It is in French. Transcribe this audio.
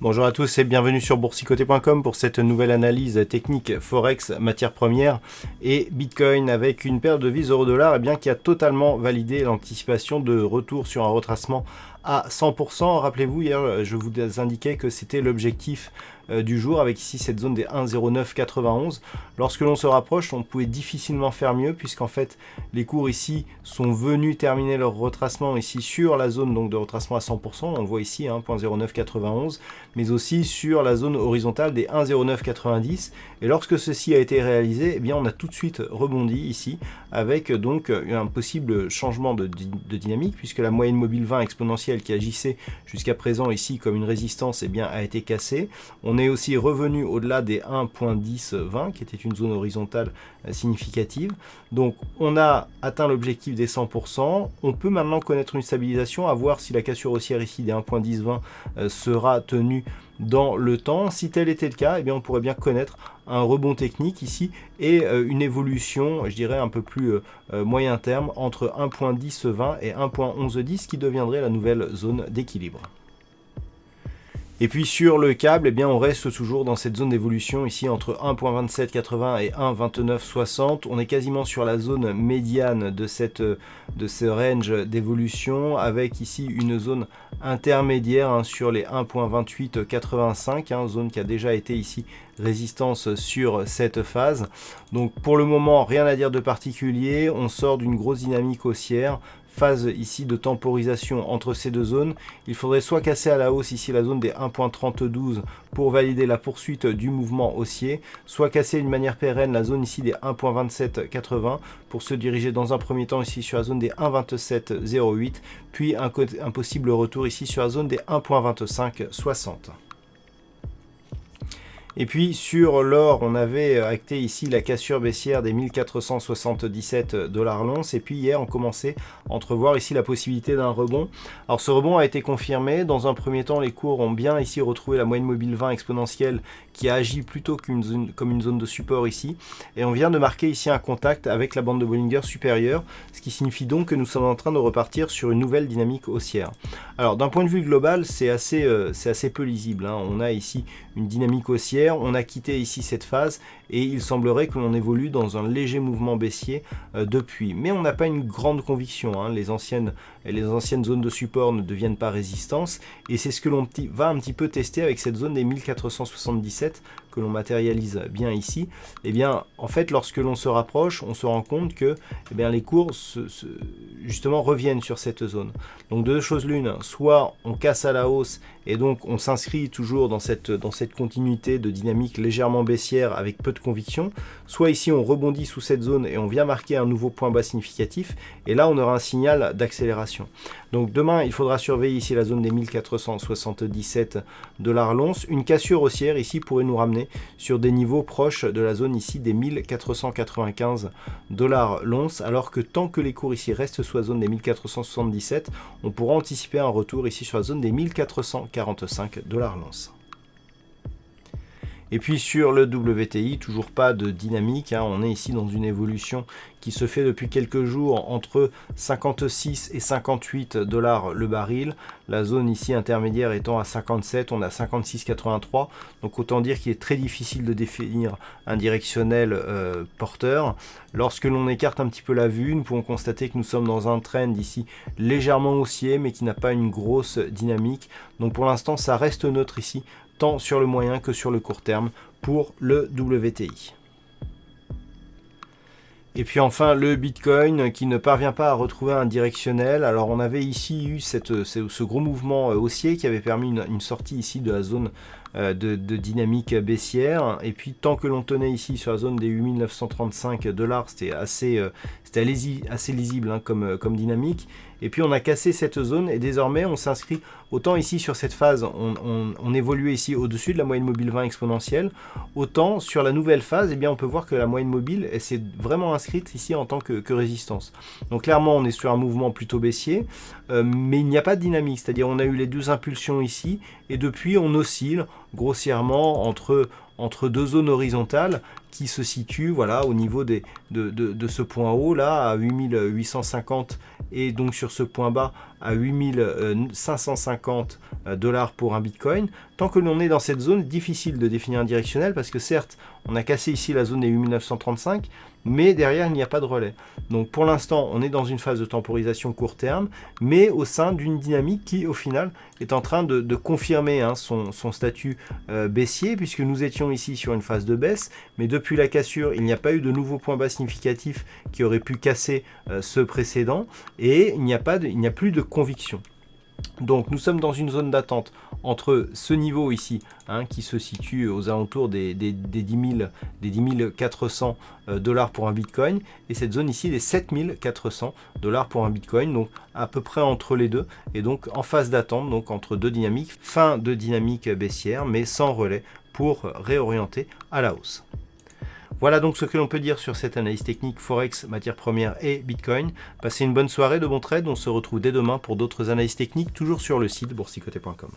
Bonjour à tous et bienvenue sur boursicoté.com pour cette nouvelle analyse technique Forex, matières premières et Bitcoin avec une paire de devises euro-dollar qui a totalement validé l'anticipation de retour sur un retracement à 100%. Rappelez-vous, hier, je vous indiquais que c'était l'objectif du jour avec ici cette zone des 1,0991. Lorsque l'on se rapproche, on pouvait difficilement faire mieux puisqu'en fait les cours ici sont venus terminer leur retracement ici sur la zone donc de retracement à 100%. On le voit ici 0,0991, mais aussi sur la zone horizontale des 1,0990. Et lorsque ceci a été réalisé, on a tout de suite rebondi ici avec donc un possible changement de dynamique puisque la moyenne mobile 20 exponentielle qui agissait jusqu'à présent ici comme une résistance a été cassée. On est aussi revenu au-delà des 1.1020 qui était une zone horizontale significative. Donc on a atteint l'objectif des 100%. On peut maintenant connaître une stabilisation, à voir si la cassure haussière ici des 1.1020 sera tenue dans le temps. Si tel était le cas, on pourrait bien connaître un rebond technique ici et une évolution, je dirais un peu plus moyen terme entre 1.1020 et 1.1110 qui deviendrait la nouvelle zone d'équilibre. Et puis sur le câble, on reste toujours dans cette zone d'évolution ici entre 1.2780 et 1.2960. On est quasiment sur la zone médiane de ce range d'évolution avec ici une zone intermédiaire sur les 1.2885, zone qui a déjà été ici résistance sur cette phase. Donc pour le moment, rien à dire de particulier. On sort d'une grosse dynamique haussière. Phase ici de temporisation entre ces deux zones. Il faudrait soit casser à la hausse ici la zone des 1.3012 pour valider la poursuite du mouvement haussier, soit casser d'une manière pérenne la zone ici des 1.2780 pour se diriger dans un premier temps ici sur la zone des 1.2708, puis un possible retour ici sur la zone des 1.2560. Et puis sur l'or, on avait acté ici la cassure baissière des 1477 $ l'once. Et puis hier, on commençait à entrevoir ici la possibilité d'un rebond. Alors ce rebond a été confirmé. Dans un premier temps, les cours ont bien ici retrouvé la moyenne mobile 20 exponentielle qui a agi plutôt comme une zone de support ici. Et on vient de marquer ici un contact avec la bande de Bollinger supérieure, ce qui signifie donc que nous sommes en train de repartir sur une nouvelle dynamique haussière. Alors d'un point de vue global, c'est assez peu lisible. On a ici une dynamique haussière. On a quitté ici cette phase et il semblerait que l'on évolue dans un léger mouvement baissier depuis. Mais on n'a pas une grande conviction. Les anciennes zones de support ne deviennent pas résistance et c'est ce que l'on va un petit peu tester avec cette zone des 1477 que l'on matérialise bien ici. En fait, lorsque l'on se rapproche, on se rend compte que les cours justement reviennent sur cette zone. Donc deux choses l'une, soit on casse à la hausse et donc on s'inscrit toujours dans cette continuité de dynamique légèrement baissière avec peu de conviction, soit ici on rebondit sous cette zone et on vient marquer un nouveau point bas significatif et là on aura un signal d'accélération. Donc demain il faudra surveiller ici la zone des 1477 $ l'once. Une cassure haussière ici pourrait nous ramener sur des niveaux proches de la zone ici des 1495 $ l'once, alors que tant que les cours ici restent sous la zone des 1477, on pourra anticiper un retour ici sur la zone des 1445 $ l'once. Et puis sur le WTI, toujours pas de dynamique, on est ici dans une évolution qui se fait depuis quelques jours entre 56 et 58 $ le baril. La zone ici intermédiaire étant à 57, on a 56,83. Donc autant dire qu'il est très difficile de définir un directionnel porteur. Lorsque l'on écarte un petit peu la vue, nous pouvons constater que nous sommes dans un trend ici légèrement haussier, mais qui n'a pas une grosse dynamique. Donc pour l'instant, ça reste neutre ici, tant sur le moyen que sur le court terme pour le WTI. Et puis enfin le Bitcoin qui ne parvient pas à retrouver un directionnel. Alors on avait ici eu ce gros mouvement haussier qui avait permis une sortie ici de la zone de dynamique baissière. Et puis tant que l'on tenait ici sur la zone des 8935 $, c'était assez lisible comme dynamique. Et puis on a cassé cette zone et désormais on s'inscrit autant ici sur cette phase, on évoluait ici au-dessus de la moyenne mobile 20 exponentielle, autant sur la nouvelle phase, on peut voir que la moyenne mobile s'est vraiment inscrite ici en tant que résistance. Donc clairement on est sur un mouvement plutôt baissier, mais il n'y a pas de dynamique, c'est-à-dire on a eu les deux impulsions ici et depuis on oscille grossièrement entre deux zones horizontales qui se situe voilà, au niveau de ce point haut là à 8850 et donc sur ce point bas à 8550 $ pour un Bitcoin. Tant que l'on est dans cette zone, difficile de définir un directionnel parce que certes, on a cassé ici la zone des 8935, mais derrière, il n'y a pas de relais. Donc pour l'instant, on est dans une phase de temporisation court terme, mais au sein d'une dynamique qui, au final, est en train de confirmer son statut baissier, puisque nous étions ici sur une phase de baisse, mais depuis la cassure, il n'y a pas eu de nouveau point bas significatif qui aurait pu casser ce précédent, et il n'y a plus de conviction. Donc nous sommes dans une zone d'attente entre ce niveau ici, qui se situe aux alentours des 10 400 $ pour un Bitcoin, et cette zone ici des 7 400 $ pour un Bitcoin, donc à peu près entre les deux, et donc en phase d'attente, donc entre deux dynamiques, fin de dynamique baissière, mais sans relais pour réorienter à la hausse. Voilà donc ce que l'on peut dire sur cette analyse technique Forex, matières premières et Bitcoin. Passez une bonne soirée, de bons trades. On se retrouve dès demain pour d'autres analyses techniques, toujours sur le site boursicoté.com.